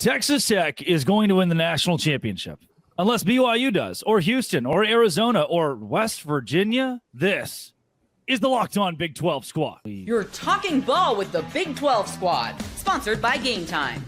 Texas Tech is going to win the national championship. Unless BYU does, or Houston, or Arizona, or West Virginia. This is the Locked On Big 12 Squad. You're talking ball with the Big 12 Squad, sponsored by Game Time.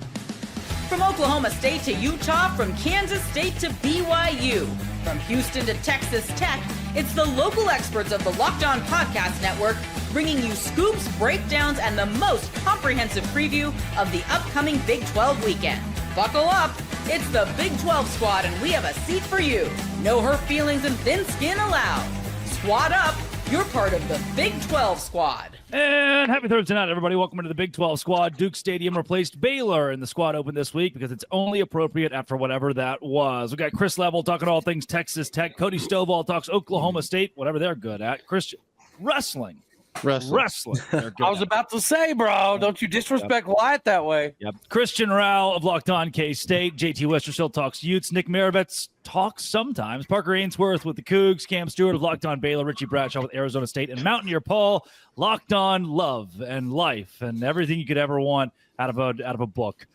From Oklahoma State to Utah, from Kansas State to BYU, from Houston to Texas Tech, it's the local experts of the Locked On Podcast Network bringing you scoops, breakdowns, and the most comprehensive preview of the upcoming Big 12 weekend. Buckle up. It's the Big 12 Squad, and we have a seat for you. No hurt feelings and thin skin allowed. Squad up. You're part of the Big 12 Squad. And happy Thursday night, everybody. Welcome into the Big 12 Squad. Duke Stadium replaced Baylor in the squad open this week because it's only appropriate after whatever that was. We got Chris Level talking all things Texas Tech. Cody Stovall talks Oklahoma State, whatever they're good at. Christian, wrestling. They're good I was about to say, bro, don't you disrespect Wyatt that way. Yep. Christian Rao of Locked On K-State. JT Westerstill talks Utes. Nick Maravets talks sometimes. Parker Ainsworth with the Cougs. Cam Stewart of Locked On Baylor. Richie Bradshaw with Arizona State. And Mountaineer Paul, Locked On Love and Life and everything you could ever want out of a book.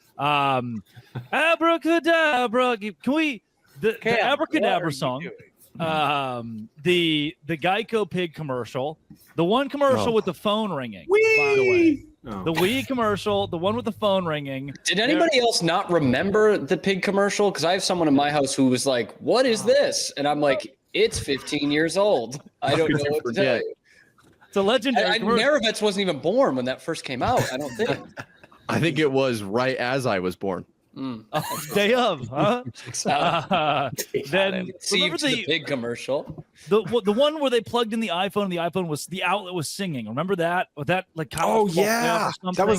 Abracadabra. Can we the Abracadabra song? The Geico Pig commercial, the one commercial with the phone ringing. By the way, the Wii commercial, the one with the phone ringing. Did anybody else not remember the pig commercial? Because I have someone in my house who was like, "What is this?" And I'm like, "It's 15 years old. I don't know what to tell you." It's a legendary. Maravets wasn't even born when that first came out. I don't think. I think it was right as I was born. Day of, huh? Then See the big commercial. The one where they plugged in the iPhone and the iPhone was the outlet was singing. Remember that? Or that like that was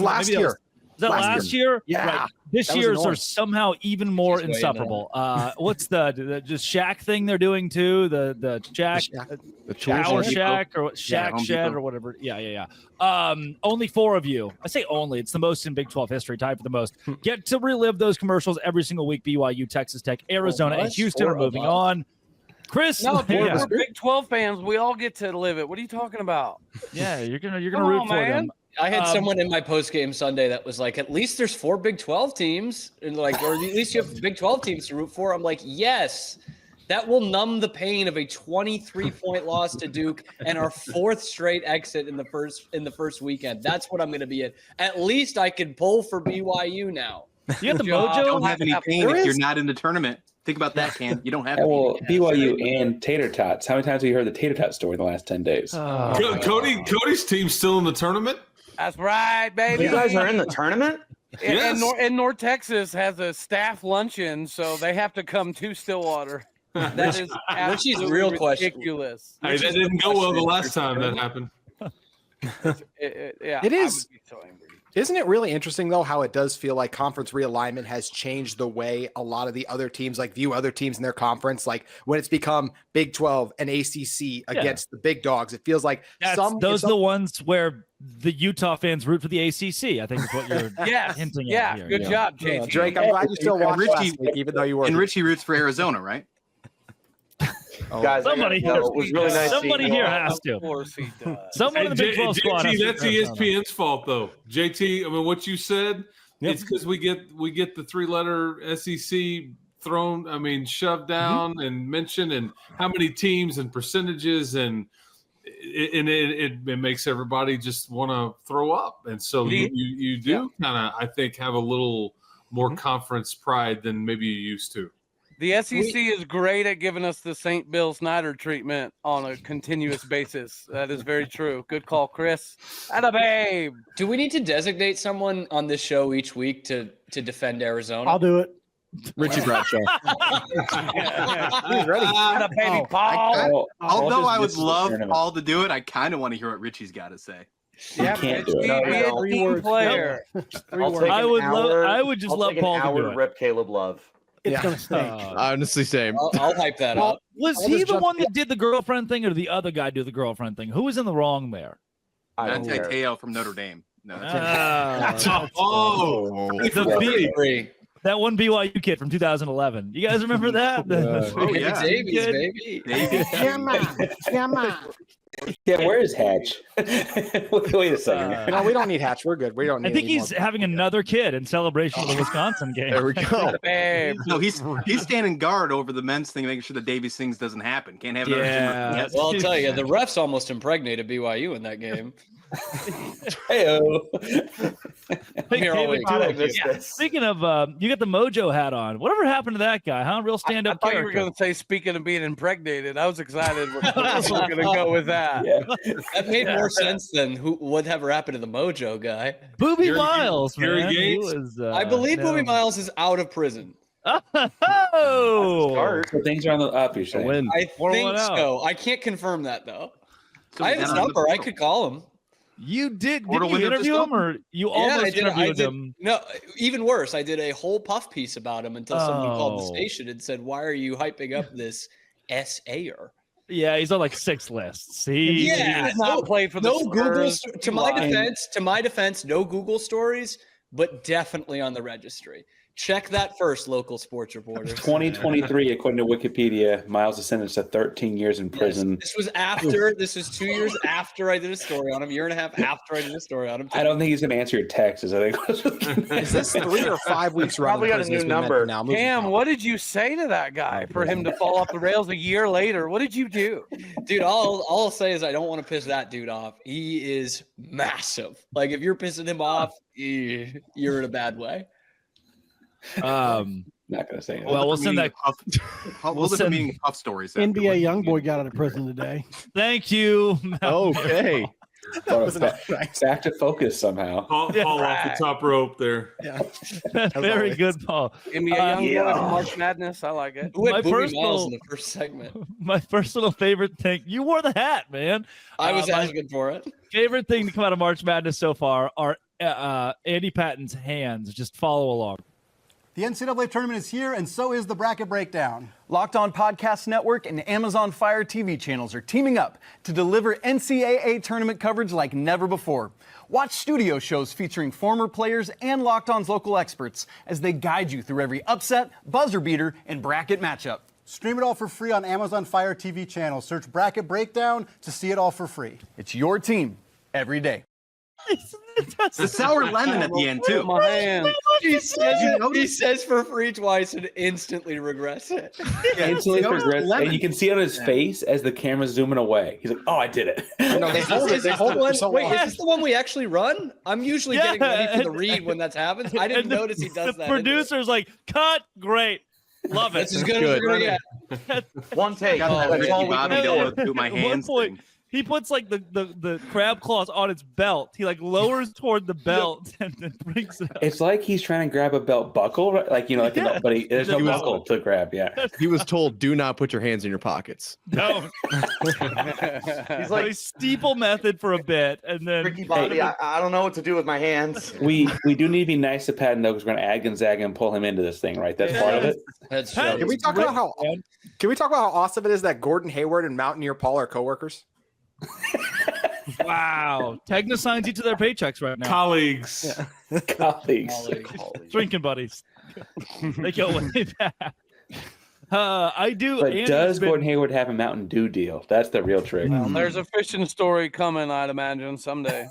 last year. Was that last year? Yeah. Right. This year's are somehow even more insufferable. What's the just Shack thing they're doing too? The Shack, the Shower Shack or Shack Shed or whatever. Yeah. Only 4 of you. I say only. It's the most in Big 12 history. Tied for the most. Get to relive those commercials every single week. BYU, Texas Tech, Arizona, and Houston are moving on. Chris, no, we're Big 12 fans. We all get to live it. What are you talking about? Yeah, you're gonna root for them. I had someone in my post-game Sunday that was like, at least there's 4 Big 12 teams, and like, or at least you have Big 12 teams to root for. I'm like, yes, that will numb the pain of a 23-point loss to Duke and our 4th straight exit in the first weekend. That's what I'm going to be at. At least I can pull for BYU now. You have the mojo. Don't have any pain if you're not in the tournament. Think about that, Cam. You don't have any. Well, BYU and tater tots. How many times have you heard the tater tot story in the last 10 days? Cody's team's still in the tournament. That's right, baby. You guys are in the tournament? And North Texas has a staff luncheon, so they have to come to Stillwater. That is Richie's real ridiculous. Hey, that didn't go well the last time that happened. It is. Isn't it really interesting, though, how it does feel like conference realignment has changed the way a lot of the other teams view other teams in their conference? Like when it's become Big 12 and ACC against the big dogs, it feels like those are the ones where the Utah fans root for the ACC. I think is what you're hinting at here. Good job, JT. Drake. I'm glad you still watched last week, even though you were. And Richie roots for Arizona, right? Guys, somebody it was really nice. Somebody here has to. Someone in the Big 12 squad. JT, that's ESPN's fault, though. JT, I mean, what you said, it's because we get the 3-letter SEC thrown. I mean, shoved down and mentioned, and how many teams and percentages, and it makes everybody just want to throw up. And so you do kind of, I think, have a little more conference pride than maybe you used to. The SEC is great at giving us the St. Bill Snyder treatment on a continuous basis. That is very true. Good call, Chris. Atta babe. Do we need to designate someone on this show each week to defend Arizona? I'll do it. Richie Bradshaw. He's ready. Atta baby, Paul. Although I would love Paul to do it, I kind of want to hear what Richie's got to say. You can't do it. Team player. I would just love Paul to do it. Rip Caleb Love. It's going to stink. Honestly, same. I'll hype that up. Was he the one that did the girlfriend thing, or did the other guy do the girlfriend thing? Who was in the wrong there? Teo from Notre Dame. No, the That one BYU kid from 2011. You guys remember that? Oh, yeah. Davies, baby. Yeah, man. Yeah, where is Hatch? Wait a second. No, we don't need Hatch. We're good. We don't need I think any he's more. having another kid in celebration of the Wisconsin game. There we go. Babe. No, he's standing guard over the men's thing, making sure the Davies things doesn't happen. Can't have another Yeah. Yes. Well, I'll tell you, the refs almost impregnated BYU in that game. Hey-o. Here all week. Speaking of, you got the Mojo hat on. Whatever happened to that guy? Huh? Real I stand-up thought you were character. going to say, speaking of being impregnated. I was excited. We're going to go with that. Yeah. That made more sense than whatever happened to the Mojo guy. Booby Gary- Miles, Gary man. He Gates? was, I believe no. Booby Miles is out of prison. Oh, So things are on the up, you're saying. Win. I Pour think one out. so. I can't confirm that though. So I have he's his out of the number. I portal. could call him. you did? Portal Did you window just interview him, opened? or you Yeah, almost I did. interviewed him? No, even worse. I did a whole puff piece about him until someone called the Oh. station and said, "Why are you hyping up this SAer?" Yeah, he's on like 6 lists. He, Yeah, Does not play for the no Google. Spurs. To my defense, no Google stories, but definitely on the registry. Check that first, local sports reporters. 2023, according to Wikipedia, Miles is sentenced to 13 years in prison. This was after. This was 2 years after I did a story on him. Year and a half after I did a story on him. I don't think he's going to answer your texts. I think. Is this 3 or 5 weeks running? Probably got a new number. Now, Cam, what did you say to that guy for him to fall off the rails a year later? What did you do? Dude, all I'll say is I don't want to piss that dude off. He is massive. Like if you're pissing him off, you're in a bad way. Not going to say it. Well, we'll send that. We'll send- meeting puff stories. NBA YoungBoy got out of prison today. Thank you. Okay. Back to focus somehow. Fall off the top rope there. Very always. good, Paul. NBA YoungBoy, March Madness. I like it. Who had My Booby personal- Miles in the first segment? My personal favorite thing. You wore the hat, man. I was my asking for it. favorite thing to come out of March Madness so far are Andy Patton's hands. Just follow along. The NCAA tournament is here, and so is the bracket breakdown. Locked On Podcast Network and Amazon Fire TV channels are teaming up to deliver NCAA tournament coverage like never before. Watch studio shows featuring former players and Locked On's local experts as they guide you through every upset, buzzer beater, and bracket matchup. Stream it all for free on Amazon Fire TV channel. Search bracket breakdown to see it all for free. It's your team every day. The sour lemon at the end too. My hand. He says for free twice and instantly regrets it. Instantly sour regrets, lemon. and you can see it on his face as the camera's zooming away. He's like, "Oh, I did it." No, they hold it. Is They this hold the it one, for so wait, long. is this the one we actually run? I'm usually getting ready for the read when that happens. I didn't And the- notice he does the that. producer's like, cut, great, love it. That's as good as we're gonna get. One take. Got that Oh, Ricky that's all we Bobby can do. don't do my At one hands point, thing. he puts like the crab claws on its belt. He like lowers toward the belt and then brings it up. It's like he's trying to grab a belt buckle, right? Like like Yeah. but there's no He was- buckle to grab. Yeah, He was told, "Do not put your hands in your pockets." No, He's like like, steeple method for a bit, and then Ricky Bobby, I don't know what to do with my hands. we do need to be nice to Patton though, because we're going to add Gonzaga and pull him into this thing, right? That's part of it. That's Pat- true. Can we talk about how? Can we talk about how awesome it is that Gordon Hayward and Mountaineer Paul are coworkers? wow, Tegna signs each of their paychecks right now. Colleagues. Colleagues. Drinking buddies. They go way back. I do. But Andy's does been- Gordon Hayward have a Mountain Dew deal? That's the real trick. There's a fishing story coming, I'd imagine, someday.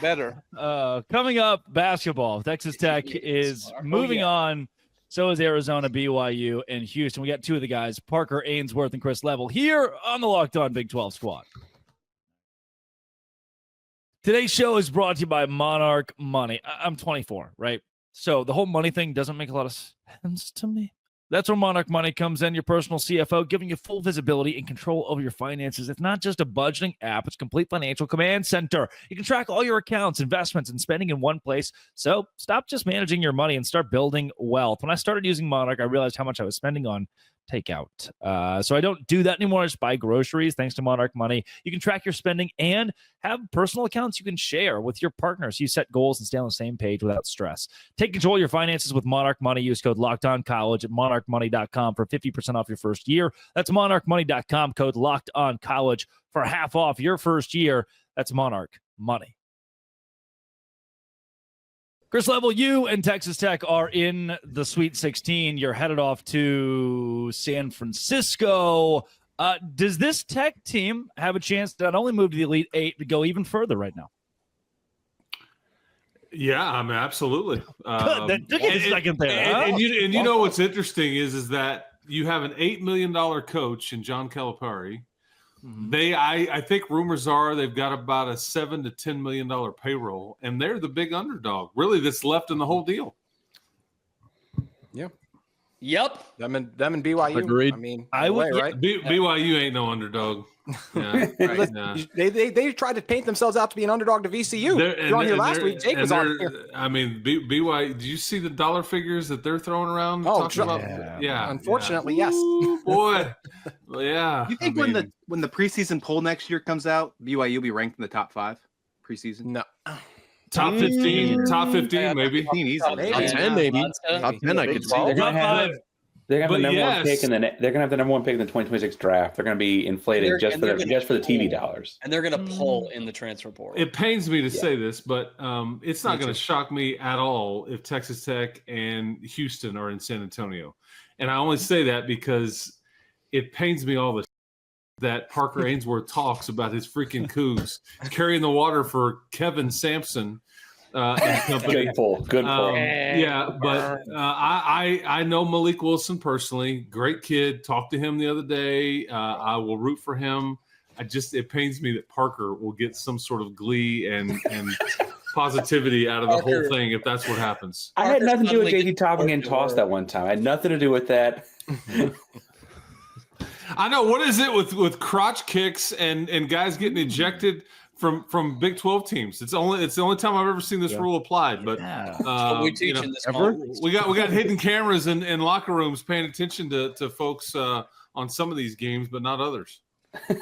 Better. Coming up, basketball. Texas Tech is moving on. So is Arizona, BYU, and Houston. We got 2 of the guys, Parker Ainsworth and Chris Level, here on the Locked On Big 12 Squad. Today's show is brought to you by Monarch Money. I'm 24, right? So the whole money thing doesn't make a lot of sense to me. That's where Monarch Money comes in, your personal CFO, giving you full visibility and control over your finances. It's not just a budgeting app, it's a complete financial command center. You can track all your accounts, investments, and spending in one place. So stop just managing your money and start building wealth. When I started using Monarch, I realized how much I was spending on takeout. So I don't do that anymore. I just buy groceries thanks to Monarch Money. You can track your spending and have personal accounts you can share with your partners. You set goals and stay on the same page without stress. Take control of your finances with Monarch Money. Use code LOCKEDONCollege at monarchmoney.com for 50% off your first year. That's monarchmoney.com, code LOCKEDONCollege for half off your first year. That's Monarch Money. Chris Level, you and Texas Tech are in the Sweet 16. You're headed off to San Francisco. Does this Tech team have a chance to not only move to the Elite Eight, but go even further right now? Yeah, I mean, absolutely. That took a second there. And you know what's interesting is that you have an $8 million coach in John Calipari. I think rumors are they've got about a $7 to $10 million payroll, and they're the big underdog, really, that's left in the whole deal. Yeah. Yep. Them and BYU. Agreed. I mean, I would, right? BYU ain't no underdog. Yeah, right, nah. They tried to paint themselves out to be an underdog to VCU. You're on here last week. Jake was on here. I mean, BYU. Do you see the dollar figures that they're throwing around? Oh, yeah. Unfortunately, yes. Ooh, boy. Yeah. You think when the preseason poll next year comes out, BYU will be ranked in the top 5 preseason? No. Top 15, maybe. 15 easily. Top 10, maybe. Top 10, I could see. They're Top gonna have 5. they're gonna have the number Yes. one pick they're gonna have the number one pick in the 2026 draft. They're gonna be inflated just for the TV dollars. And they're going to pull in the transfer portal. It pains me to say this, but it's not going to shock me at all if Texas Tech and Houston are in San Antonio. And I only say that because it pains me all that Parker Ainsworth talks about his freaking Cougs carrying the water for Kevin Sampson and company. Good pull. Yeah, but I know Malik Wilson personally. Great kid. Talked to him the other day. I will root for him. It pains me that Parker will get some sort of glee and positivity out of the whole thing if that's what happens. I had nothing to do with JT Topping and tossed that one time. I had nothing to do with that. I know. What is it with crotch kicks and guys getting ejected from Big 12 teams? It's the only time I've ever seen this rule applied. But we teach in this we got hidden cameras in locker rooms paying attention to folks on some of these games, but not others.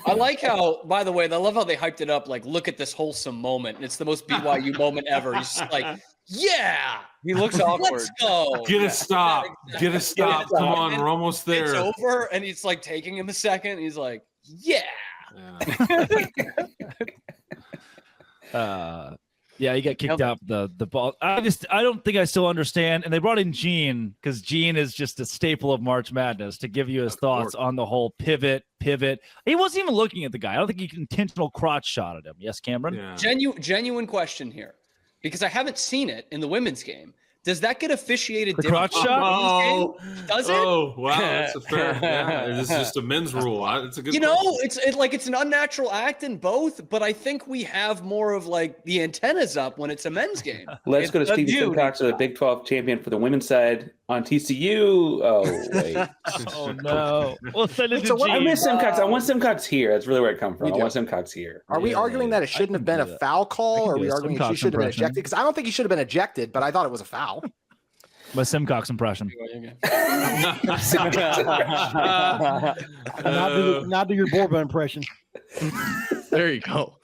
I like how, by the way, I love how they hyped it up. Like, look at this wholesome moment. And it's the most BYU moment ever. He's just like, yeah. He looks awkward. Let's go. Get a stop. Get a stop. Come on, we're almost there. It's over, and it's like taking him a second. He's like, yeah. Yeah, he got kicked out the ball. I don't think I still understand. And they brought in Gene because Gene is just a staple of March Madness to give you his thoughts on the whole pivot. He wasn't even looking at the guy. I don't think he intentional crotch shot at him. Yes, Cameron? Yeah. Genuine question here, because I haven't seen it in the women's game. Does that get officiated? The crotch shot? Does it? Oh, wow. That's a fair. Yeah, it's just a men's rule. It's a good. It's an unnatural act in both, but I think we have more of like the antennas up when it's a men's game. Let's go to Steve Simcox, the Big 12 champion for the women's side on TCU. Oh, wait. Oh, no. Well, send it to I miss Simcox. I want Simcox here. That's really where it comes from. I want Simcox here. Are we arguing that it shouldn't have been a foul call, or are we arguing she should have been ejected? Because I don't think he should have been ejected, but I thought it was a foul. My Simcox impression. Not do your Borba impression. There you go.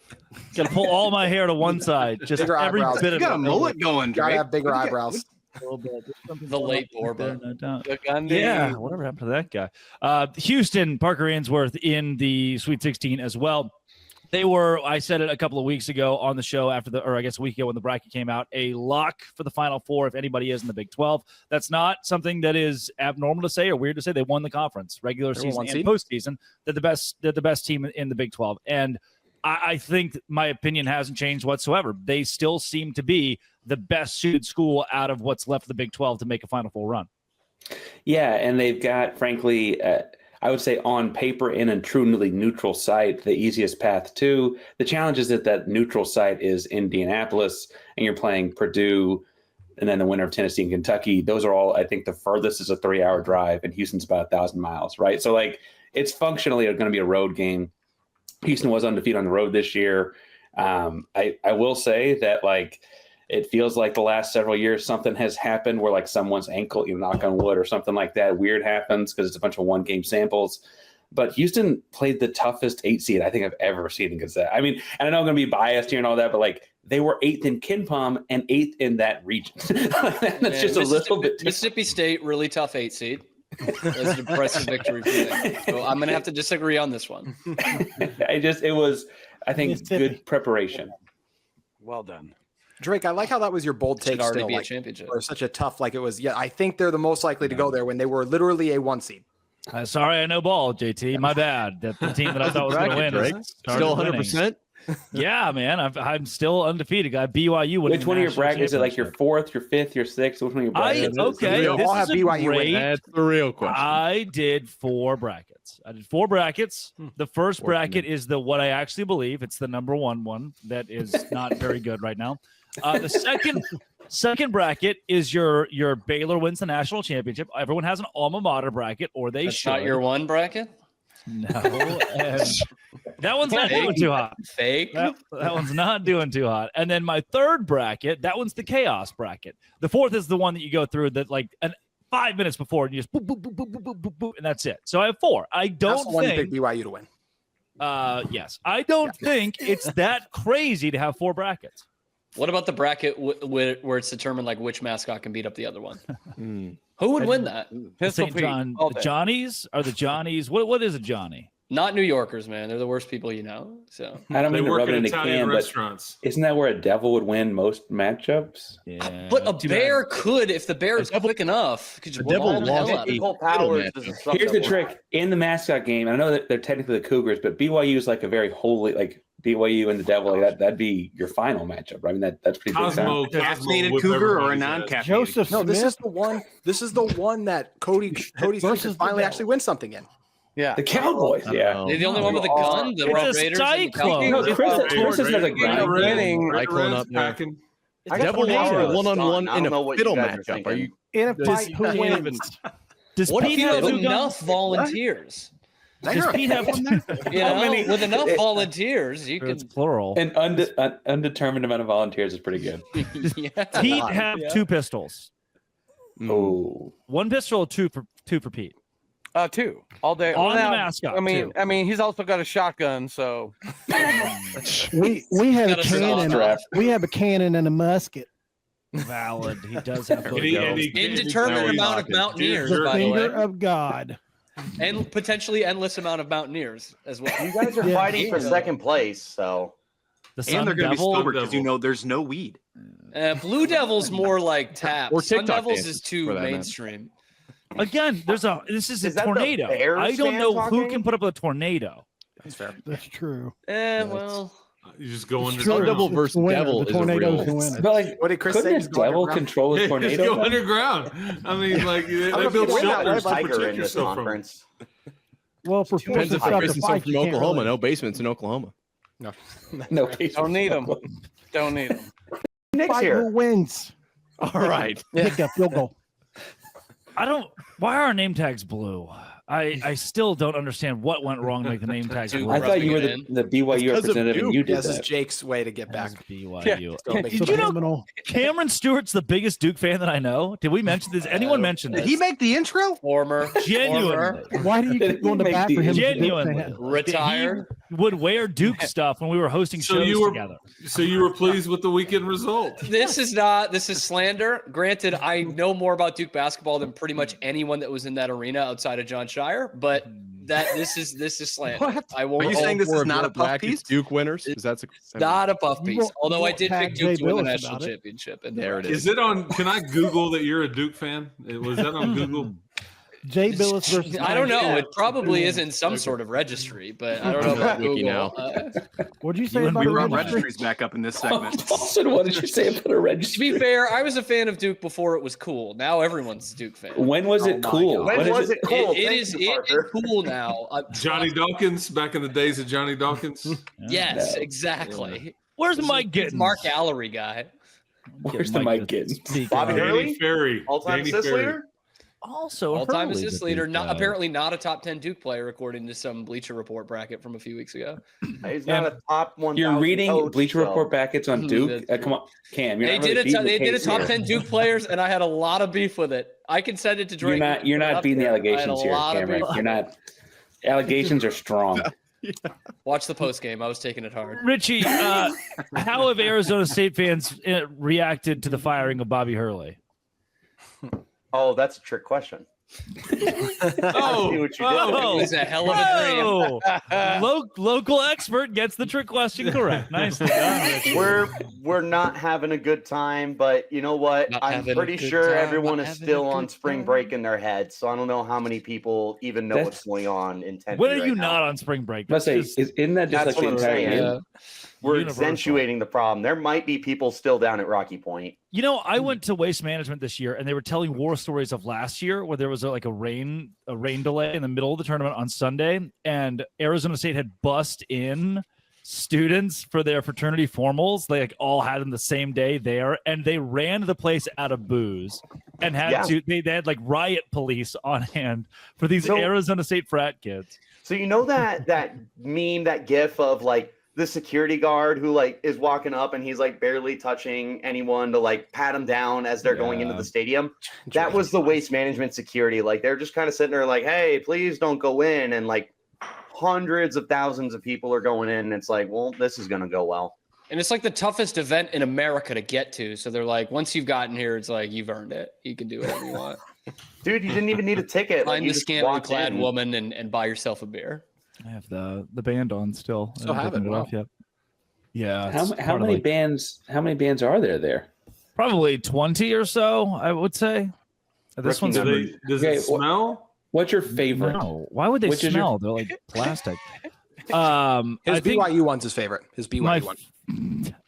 Got to pull all my hair to one side. Just Bigger every eyebrows. bit You of got a it. mullet going, Gotta Drake. have bigger eyebrows. The late Borba. Yeah, whatever happened to that guy? Houston, Parker Ainsworth in the Sweet 16 as well. They were, I said it a couple of weeks ago on the show or I guess a week ago when the bracket came out, a lock for the Final Four if anybody is in the Big 12. That's not something that is abnormal to say or weird to say. They won the conference, regular season and postseason. They're the best team in the Big 12. And I think my opinion hasn't changed whatsoever. They still seem to be the best suited school out of what's left of the Big 12 to make a Final Four run. Yeah, and they've got, frankly, I would say on paper in a truly neutral site, the easiest path to. The challenge is that neutral site is Indianapolis, and you're playing Purdue, and then the winner of Tennessee and Kentucky. Those are all, I think the furthest is a 3-hour drive, and Houston's about 1,000 miles, right? So, it's functionally going to be a road game. Houston was undefeated on the road this year. I will say that, it feels like the last several years something has happened where someone's ankle, knock on wood or something like that, weird happens because it's a bunch of one-game samples. But Houston played the toughest 8 seed I think I've ever seen against that. I mean, and I know I'm going to be biased here and all that, but they were 8th in KenPom and 8th in that region. That's just a little bit. Mississippi State, really tough 8 seed. That's an impressive victory for them. So I'm going to have to disagree on this one. It was, I think, good preparation. Well done. Drake, I like how that was your bold take. Should already still, be a like, championship. or such a tough, like it was. Yeah, I think they're the most likely to go there when they were literally a 1 seed. Sorry, I know ball, JT. My bad. That the team that I thought was going to win is Still 100%. Yeah, man. I'm still undefeated. Got BYU. Which one of your brackets is it? Like your 4th, your 5th, your 6th? Which one of your brackets? Okay, They all have BYU winning. That's the real question. I did 4 brackets. I did 4 brackets. The first bracket is the what I actually believe. It's the number one that is not very good right now. The second bracket is your Baylor wins the national championship. Everyone has an alma mater bracket, or they That's should. not your one bracket? No. And that one's not doing too hot. Fake. That one's not doing too hot. And then my third bracket, that one's the chaos bracket. The fourth is the one that you go through that like 5 minutes before and you just boop, boop, boop, boop, boop, boop, boop, boop, and that's it. So I have 4. I don't That's the one you think pick BYU to win. Yes. I don't think it's that crazy to have 4 brackets. What about the bracket where it's determined like which mascot can beat up the other one? Who would win that? Pistol St. Pete. John, all the day. Johnnies are the Johnnies. What is a Johnny? Not New Yorkers, man. They're the worst people you know. So I don't They mean to work rub it in in the Italian can, but restaurants. isn't that where a devil would win most matchups? Yeah. but a bear could, if the bear is quick enough, could just devil ball the hell lost out of it. Cole Powers Here's the trick. In the mascot game, I know that they're technically the Cougars, but BYU is like a very holy, like BYU and the devil, like that'd be your final matchup, right? I mean, that's pretty big Cosmo, time. Caffeinated whip Cougar or a everybody's ass. non-caffeinated? Joseph No, Smith. this is the one that Cody Versus could the finally devil. actually win something in. Yeah. The Cowboys, yeah. They're the only one with a gun. The Red It's a Raiders. And the cyclone. Cowboys. No, Chris has a gun. Winning. Cyclone up there. Packing. Devil lost tornado. 1-on-1 in a fiddle matchup. Are you? In a fight, who wins? Does What if Pete you have have 2 guns? enough volunteers? Does Pete have You know, with enough volunteers, you It's could. plural. An undetermined amount of volunteers is pretty good. Yeah. Pete have 2 pistols. Oh, 1 pistol, two for Pete. 2 all day. On the Now, mascot, I mean, he's also got a shotgun, so We have a Got a saw cannon. draft. We have a cannon and a musket. Valid. He does have And he- and those. he- Indeterminate he's amount of talking. mountaineers, The by the finger way, of God. and potentially endless amount of mountaineers as well. You guys are Yeah. fighting for second place, so The Sun And they're going to be Devil. sober because you know there's no weed. Blue Devil's more like tap. Or Sun TikTok Devils dances, is too for that matter. mainstream. Again, this is a Is that the tornado. Bears I don't fan know who talking? can put up a tornado. That's fair. That's true. Well, You just go It's under. true. Sun Devil It's versus the winner. devil The is a tornado's real. the winner. but like, What did Chris couldn't say? this Just go devil underground? control the Just tornado? go underground. I mean, like they know if build you win that shelters to Tiger protect in this yourself from. conference. Well, for Depends forcing if they're stuff to facing someone fight, from you can't Oklahoma. really- No basements in Oklahoma. No. No, don't need them. Don't need them. Nick's Fight here. who wins. All right. Pick a field goal. I don't. Why are our name tags blue? I still don't understand what went wrong to make the name tags blue. I thought you were Rubbing the BYU because of representative, and you. you did This is that. Jake's way to get back. That's BYU. Still make Did you know Subliminal. Cameron Stewart's the biggest Duke fan that I know? Did we mention this? Anyone mention Did this? he make the intro? former, Genuinely. Why do you keep going to Make bat the- for him? as a Duke Genuinely. fan? retired. He would wear Duke stuff when we were hosting So shows you were together. so you were pleased with the weekend result. This is slander. Granted, I know more about Duke basketball than pretty much anyone that was in that arena outside of John Shire, but this is slander. What? I won't. Are you saying this Four is of not your a puff bracket piece? Duke winners? Is that Not a puff You piece. won't- Although you I won't did tag pick Duke Jay to win the Billis national about it. championship. And There it Is it on? Can I Google that you're a Duke fan? Was that on Google? Jay Billis versus. I don't know. Mike It probably is in some sort of registry, but I don't know about Wiki Google. now. What'd you say You about We the brought registry? registries back up in this segment. Dawson, what did you say about a To registry? be fair, I was a fan of Duke before it was cool. Now everyone's a Duke fan. When was it cool? When When is was it cool? It Thank is you, Parker. cool now. Johnny Dawkins back in the days of Johnny Dawkins. Yes, exactly. Where's Mike He's Gittins? Mark Gallery guy. Where's the Mike Gittins? Bobby Danny Hurley? Ferry. All-time Danny assist Ferry. leader? Also, All-time Hurley's assist a leader. Duke Not guy. apparently not a top 10 Duke player, according to some Bleacher Report bracket from a few weeks ago. He's not a top 1,000 You're reading coach, Bleacher so- Report brackets on Duke? That's Come on, Cam. You're They not really did beating the they did a case top here. 10 Duke players, and I had a lot of beef with it. I can send it to Drake. You're not Up beating the there. I had a allegations here, lot of Cameron. beef. You're not. Allegations are strong. Watch the post game. I was taking it hard. Richie, how have Arizona State fans reacted to the firing of Bobby Hurley? Oh, that's a trick question. Oh, what you Oh, It was a hell of a dream. Local expert gets the trick question correct. Nicely done, Richard. We're not having a good time, but you know what? Not I'm having a pretty good sure time, everyone not is having still a on good spring time. break in their head, so I don't know how many people even know what's going on in Tempe. When are right you now. not on spring break? Let's say, Just isn't that just That's like the what I'm entire saying. year? Yeah. We're universal. accentuating the problem. There might be people still down at Rocky Point. You know, I went to Waste Management this year, and they were telling war stories of last year, where there was like a rain delay in the middle of the tournament on Sunday, and Arizona State had bussed in students for their fraternity formals. They like all had them the same day there, and they ran the place out of booze and had they had like riot police on hand for these Arizona State frat kids. So you know that meme, that gif of like the security guard who like is walking up and he's like barely touching anyone to like pat him down as they're going into the stadium. That was the Waste Management security. Like they're just kind of sitting there like, hey, please don't go in. And like hundreds of thousands of people are going in. And it's like, well, this is going to go well. And it's like the toughest event in America to get to. So they're like, once you've gotten here, it's like, you've earned it. You can do whatever you want. Dude, you didn't even need a ticket. Find you the just scantily walked clad in. woman and buy yourself a beer. I have the band on still. Still have it. Off yet. Yeah. How many bands? How many bands are there? Probably 20 or so, I would say. This one's Does it smell? What's your favorite? No. Why would they Which is smell? They're like plastic. His I think BYU one's his favorite. His BYU one.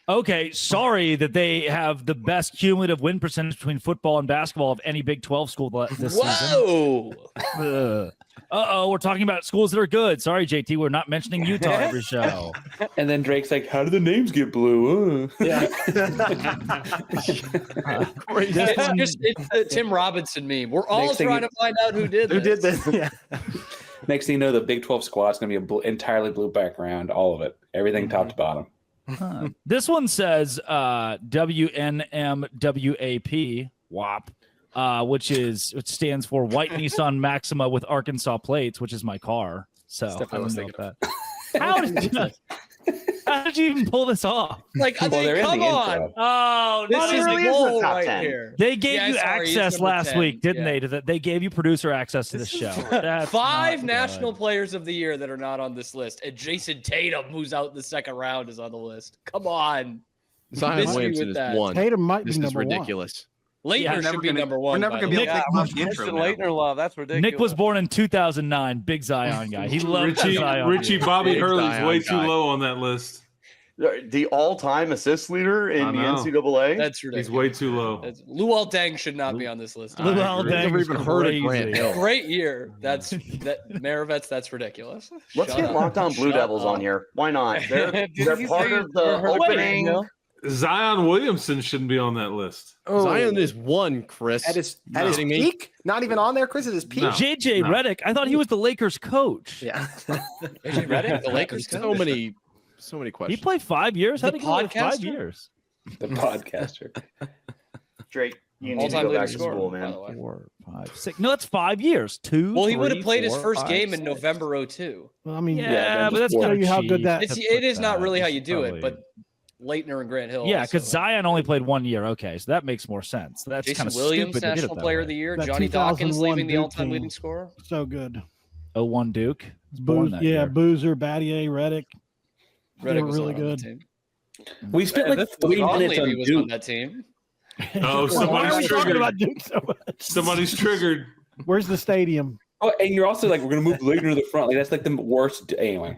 Okay, sorry that they have the best cumulative win percentage between football and basketball of any Big 12 school this season. Whoa! Uh-oh, we're talking about schools that are good. Sorry, JT, we're not mentioning Utah every show. And then Drake's like, how do the names get blue? Yeah. It's Tim Robinson meme. We're all trying to find out who did this. Yeah. Next thing you know, the Big 12 squad's going to be an entirely blue background, all of it, everything top to bottom. This one says WNMWAP, WAP, which stands for White Nissan Maxima with Arkansas plates, which is my car. So I was thinking that. How did you even pull this off? Like, I mean, come on. Oh, This no, is really gold is the top right 10. here. They gave you sorry, he's access number last 10. week, didn't Yeah. they? They gave you producer access to this show. That's 5 not national good. players of the year that are not on this list. And Jason Tatum, who's out in the second round, is on the list. Come on. Zion Miss me Williamson with is that. one. Tatum might be This is number ridiculous. Leitner never should be gonna- number we're one. never by gonna the be way. able to Yeah, much intro Christian now. Leitner love. That's ridiculous. Nick was born in 2009. Big Zion guy. He loves Zion. Richie Bobby Big Hurley's Zion way too guy. low on that list. The all-time assist leader I in the know. NCAA. That's ridiculous. He's way too low. Luol Deng should not be on this list. Lou I Al agree. Deng Never is even heard of Grant crazy. Hill. Great year. That's Maravets. That's ridiculous. Let's Shut get up. Locked On Blue Shut Devils up. on here. Why not? They're Did you part say of the you heard of opening. Grant Hill? Zion Williamson shouldn't be on that list. Zion is one, Chris. At his Kidding me? peak? Not even on there, Chris, at his peak? No. JJ No. Redick. I thought he was the Lakers coach. Yeah. AJ Redick, the Lakers coach. So many He questions. played 5 years. How The did he go with 5 podcaster? years? The podcaster. Drake, you need to All-time go leading back to scorer, school, by man. the way. 4, 5, 6. No, that's 5 years. 2. Well, he would have 3, played his 4, first 5, game in 6. November 02. Well, I mean, Yeah, but that's Show kind of you how good that- It is not really how you do it, but Leitner and Grant Hill. Yeah, also. because Zion only played 1 year. Okay, so that makes more sense. That's Jason kind of Williams, stupid to get National it that Player way. of the Year. That Johnny Dawkins 2001 leaving the Duke all-time team. leading scorer. so good. 01 Duke. Was born that year. Boozer, Battier, Reddick. They Redick were was really not on the good. team. We spent like That's 3 Conley minutes on was on Duke. that team. Oh, Why somebody's are we talking triggered. about Duke so much? Somebody's triggered. Where's the stadium? Oh, and you're also like, we're going to move Leitner to the front. Like, that's like the worst. Anyway.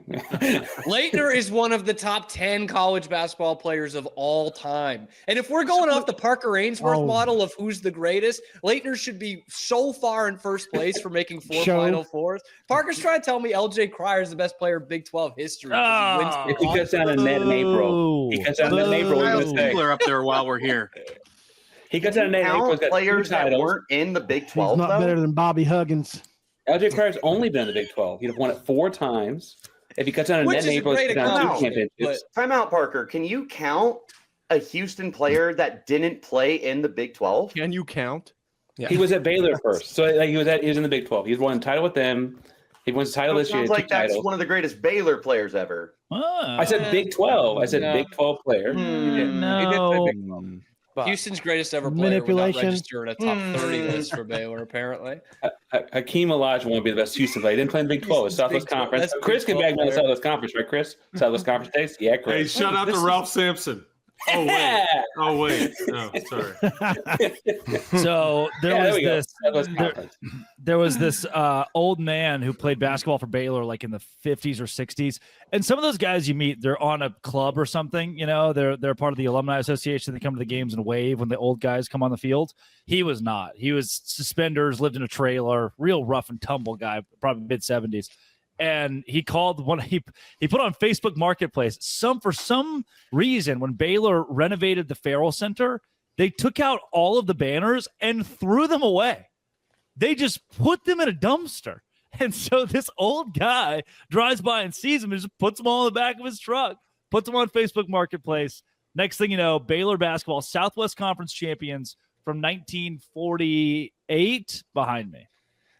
Leitner is one of the top 10 college basketball players of all time. And if we're going off the Parker Ainsworth Oh. model of who's the greatest, Leitner should be so far in first place for making 4 Show. Final Fours. Parker's trying to tell me LJ Cryer is the best player in Big 12 history. 'cause he wins Oh. If he cuts down a net in April, he cuts down a net in April. We're Kyle gonna say. Siegler up there while we're here. He cuts down a net in April. Count He's got 2 players that titles. weren't in the Big He's 12, not better though. than Bobby Huggins. LJ Cryer's only been in the Big 12. He'd have won it 4 times. If he cuts down a Which net in is a April, he's great cut down 2 accomplishment, championships. Time out, Parker. Can you count a Houston player that didn't play in the Big 12? Can you count? Yeah. He was at Baylor first, so like, he was in the Big 12. He's won a title with them. He won his title It this year. sounds 2 like that's titles. one of the greatest Baylor players ever. Ah. I said Big 12. I said No. Big 12 player. He did say No. Big 12. But Houston's greatest ever player would not Manipulation. register in a top 30 list for Baylor, apparently. Hakeem Olajuwon won't be the best Houston player. He didn't play in the Big 12. It's Southwest Conference. That's Chris Big can back me on the 12 Southwest Conference, right, Chris? Southwest Conference days? Yeah, Hey, Chris. shout out to Ralph Sampson. Oh, wait. Oh, wait. No, sorry. So Southwest there was this old man who played basketball for Baylor like in the 50s or 60s. And some of those guys you meet, they're on a club or something, you know, they're part of the alumni association. They come to the games and wave when the old guys come on the field. He was not. He was suspenders, lived in a trailer, real rough and tumble guy, probably mid-70s. And he called one. He put on Facebook Marketplace. For some reason, when Baylor renovated the Farrell Center, they took out all of the banners and threw them away. They just put them in a dumpster. And so this old guy drives by and sees them and just puts them all in the back of his truck, puts them on Facebook Marketplace. Next thing you know, Baylor basketball, Southwest Conference champions from 1948 behind me.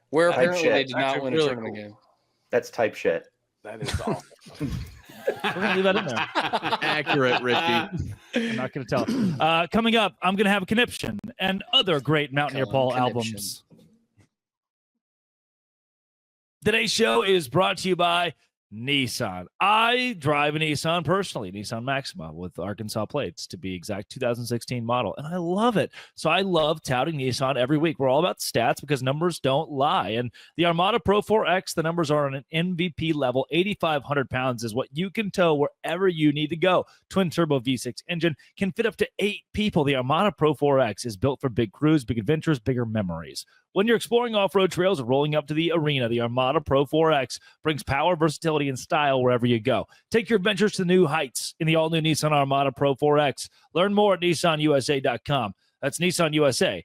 Where Type apparently shit. they did not win a really tournament game. That's type shit. That is awful. We're going to leave that in there. Accurate, Ricky. I'm not going to tell. Coming up, I'm going to have a conniption and other great Mountaineer Paul albums. Today's show is brought to you by Nissan. I drive a Nissan personally, Nissan Maxima with Arkansas plates, to be exact, 2016 model, and I love it. So I love touting Nissan every week. We're all about stats because numbers don't lie. And the Armada Pro 4X, the numbers are on an MVP level. 8,500 pounds is what you can tow wherever you need to go. Twin turbo V6 engine can fit up to 8 people. The Armada Pro 4X is built for big crews, big adventures, bigger memories. When you're exploring off-road trails or rolling up to the arena, the Armada Pro 4X brings power, versatility, and style wherever you go. Take your adventures to new heights in the all-new Nissan Armada Pro 4X. Learn more at nissanusa.com. That's nissanusa.com.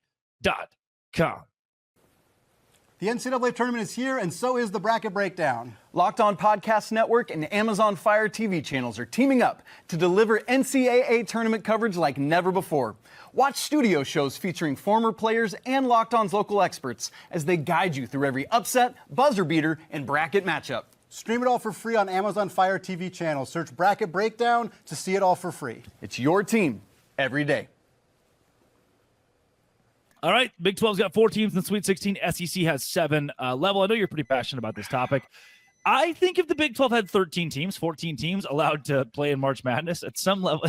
The NCAA Tournament is here, and so is the Bracket Breakdown. Locked On Podcast Network and Amazon Fire TV channels are teaming up to deliver NCAA Tournament coverage like never before. Watch studio shows featuring former players and Locked On's local experts as they guide you through every upset, buzzer beater, and bracket matchup. Stream it all for free on Amazon Fire TV channel. Search Bracket Breakdown to see it all for free. It's your team every day. All right, Big 12's got 4 teams in the Sweet 16. SEC has 7. Level, I know you're pretty passionate about this topic. I think if the Big 12 had 13 teams, 14 teams allowed to play in March Madness at some level,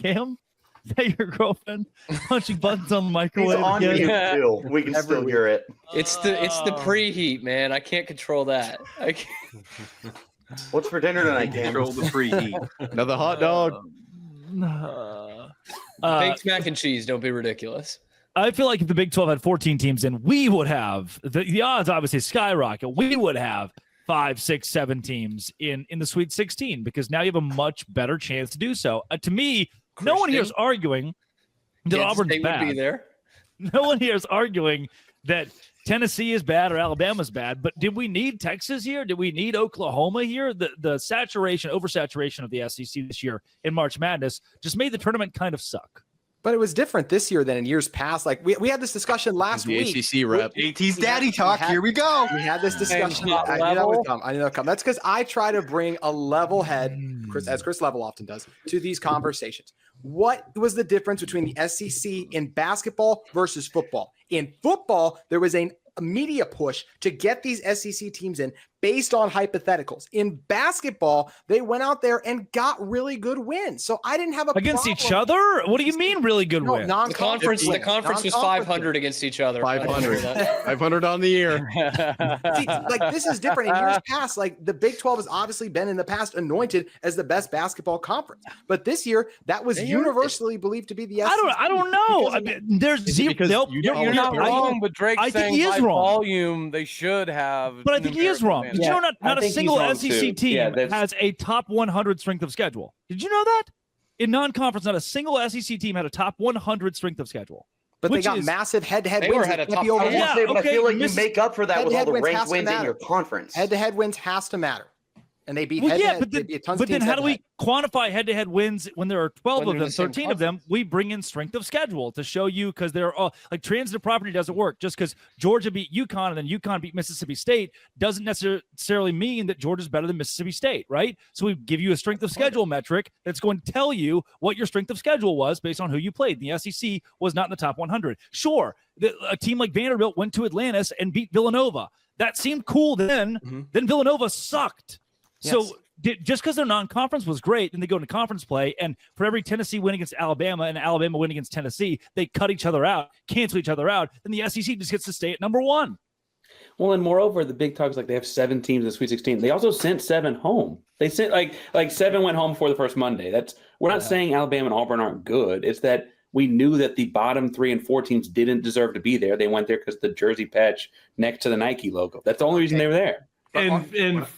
Cam, is that your girlfriend punching buttons on the microwave? He's on again? mute too. We can still hear it. It's the preheat, man. I can't control that. What's for dinner tonight, Cam? Control the preheat. Another hot dog. Baked mac and cheese. Don't be ridiculous. I feel like if the Big 12 had 14 teams in, we would have the odds obviously skyrocket. We would have 5, 6, 7 teams in the Sweet 16 because now you have a much better chance to do so. To me, no one here is arguing that Auburn's bad. Would be there. No one here is arguing that Tennessee is bad or Alabama's bad. But did we need Texas here? Did we need Oklahoma here? The oversaturation of the SEC this year in March Madness just made the tournament kind of suck. But it was different this year than in years past. Like we had this discussion last week. ACC rep. AT's daddy talk. Here we go. We had this discussion. I knew that would come. That's because I try to bring a level head, as Chris Level often does, to these conversations. What was the difference between the SEC in basketball versus football? In football, there was a media push to get these SEC teams in based on hypotheticals. In basketball, they went out there and got really good wins. So I didn't have a against problem. each other. What do you mean, really good wins? The conference was 500 against each other. 500. 500 on the year. See, like this is different. In years past, like the Big 12 has obviously been in the past anointed as the best basketball conference, but this year that was universally believed to be the SEC. I don't know. I mean, there's zero. Nope, You're not wrong, but Drake's I think saying he is by wrong. Volume they should have. But I think he is wrong. Did you know not a single SEC team Yeah, has a top 100 strength of schedule? Did you know that? In non-conference, not a single SEC team had a top 100 strength of schedule. But they got massive head-to-head wins. Had a Can't top be overlooked. five. But I feel like you make up for that with all Head-to-head the wins ranked has to wins in matter. your conference. Head-to-head wins has to matter. And they beat Well, yeah, head-to-head. but then how do we quantify head-to-head wins when there are 12 When of they're them, in the same 13 of them? We bring in strength of schedule to show you, because they're all like transitive property doesn't work. Just because Georgia beat UConn and then UConn beat Mississippi State doesn't necessarily mean that Georgia's better than Mississippi State, right? So we give you a strength of schedule metric that's going to tell you what your strength of schedule was based on who you played. The SEC was not in the top 100. Sure, a team like Vanderbilt went to Atlantis and beat Villanova. That seemed cool then. Then Villanova sucked. So just because their non-conference was great, and they go into conference play, and for every Tennessee win against Alabama and Alabama win against Tennessee, they cut each other out, cancel each other out, then the SEC just gets to stay at number 1. Well, and moreover, the Big Dog's like they have 7 teams in the Sweet 16. They also sent 7 home. They sent like 7 went home before the first Monday. We're not saying Alabama and Auburn aren't good. It's that we knew that the bottom 3 and 4 teams didn't deserve to be there. They went there because the jersey patch next to the Nike logo. That's the only reason they were there. And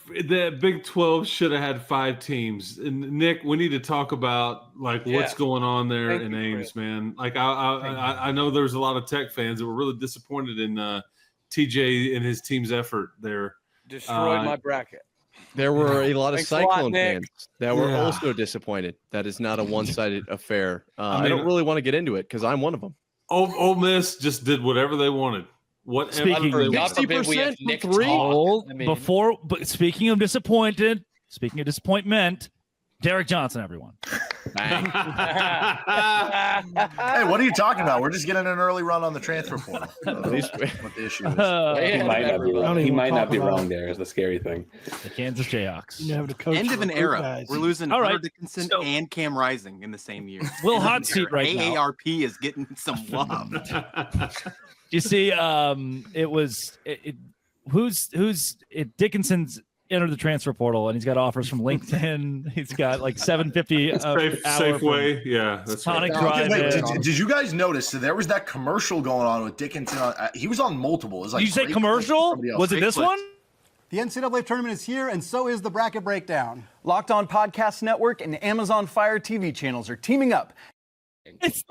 the Big 12 should have had 5 teams. And Nick, we need to talk about what's going on there in Ames, man. Like I know there's a lot of Tech fans that were really disappointed in TJ and his team's effort there. Destroyed my bracket. There were a lot of Thanks a lot, Cyclone Nick. fans that were also disappointed. That is not a one-sided affair. I don't really want to get into it because I'm one of them. Ole Miss just did whatever they wanted. Speaking of 60% from 3. Speaking of disappointment, Derek Johnson, everyone. Hey, what are you talking about? We're just getting an early run on the transfer portal. What the issue is. He might not be wrong there is the scary thing. The Kansas Jayhawks. End of an era. guys. We're losing All right. Hunter Dickinson and Cam Rising in the same year. Will hot seat right now. AARP is getting some love. You see, Dickinson's entered the transfer portal, and he's got offers from LinkedIn. He's got like $750 Safeway. Yeah, that's Sonic right. Drive. Did you guys notice? So there was that commercial going on with Dickinson. He was on multiple. It was like Did you say commercial? Was it this one? The NCAA tournament is here, and so is the bracket breakdown. Locked On Podcast Network and Amazon Fire TV channels are teaming up. It's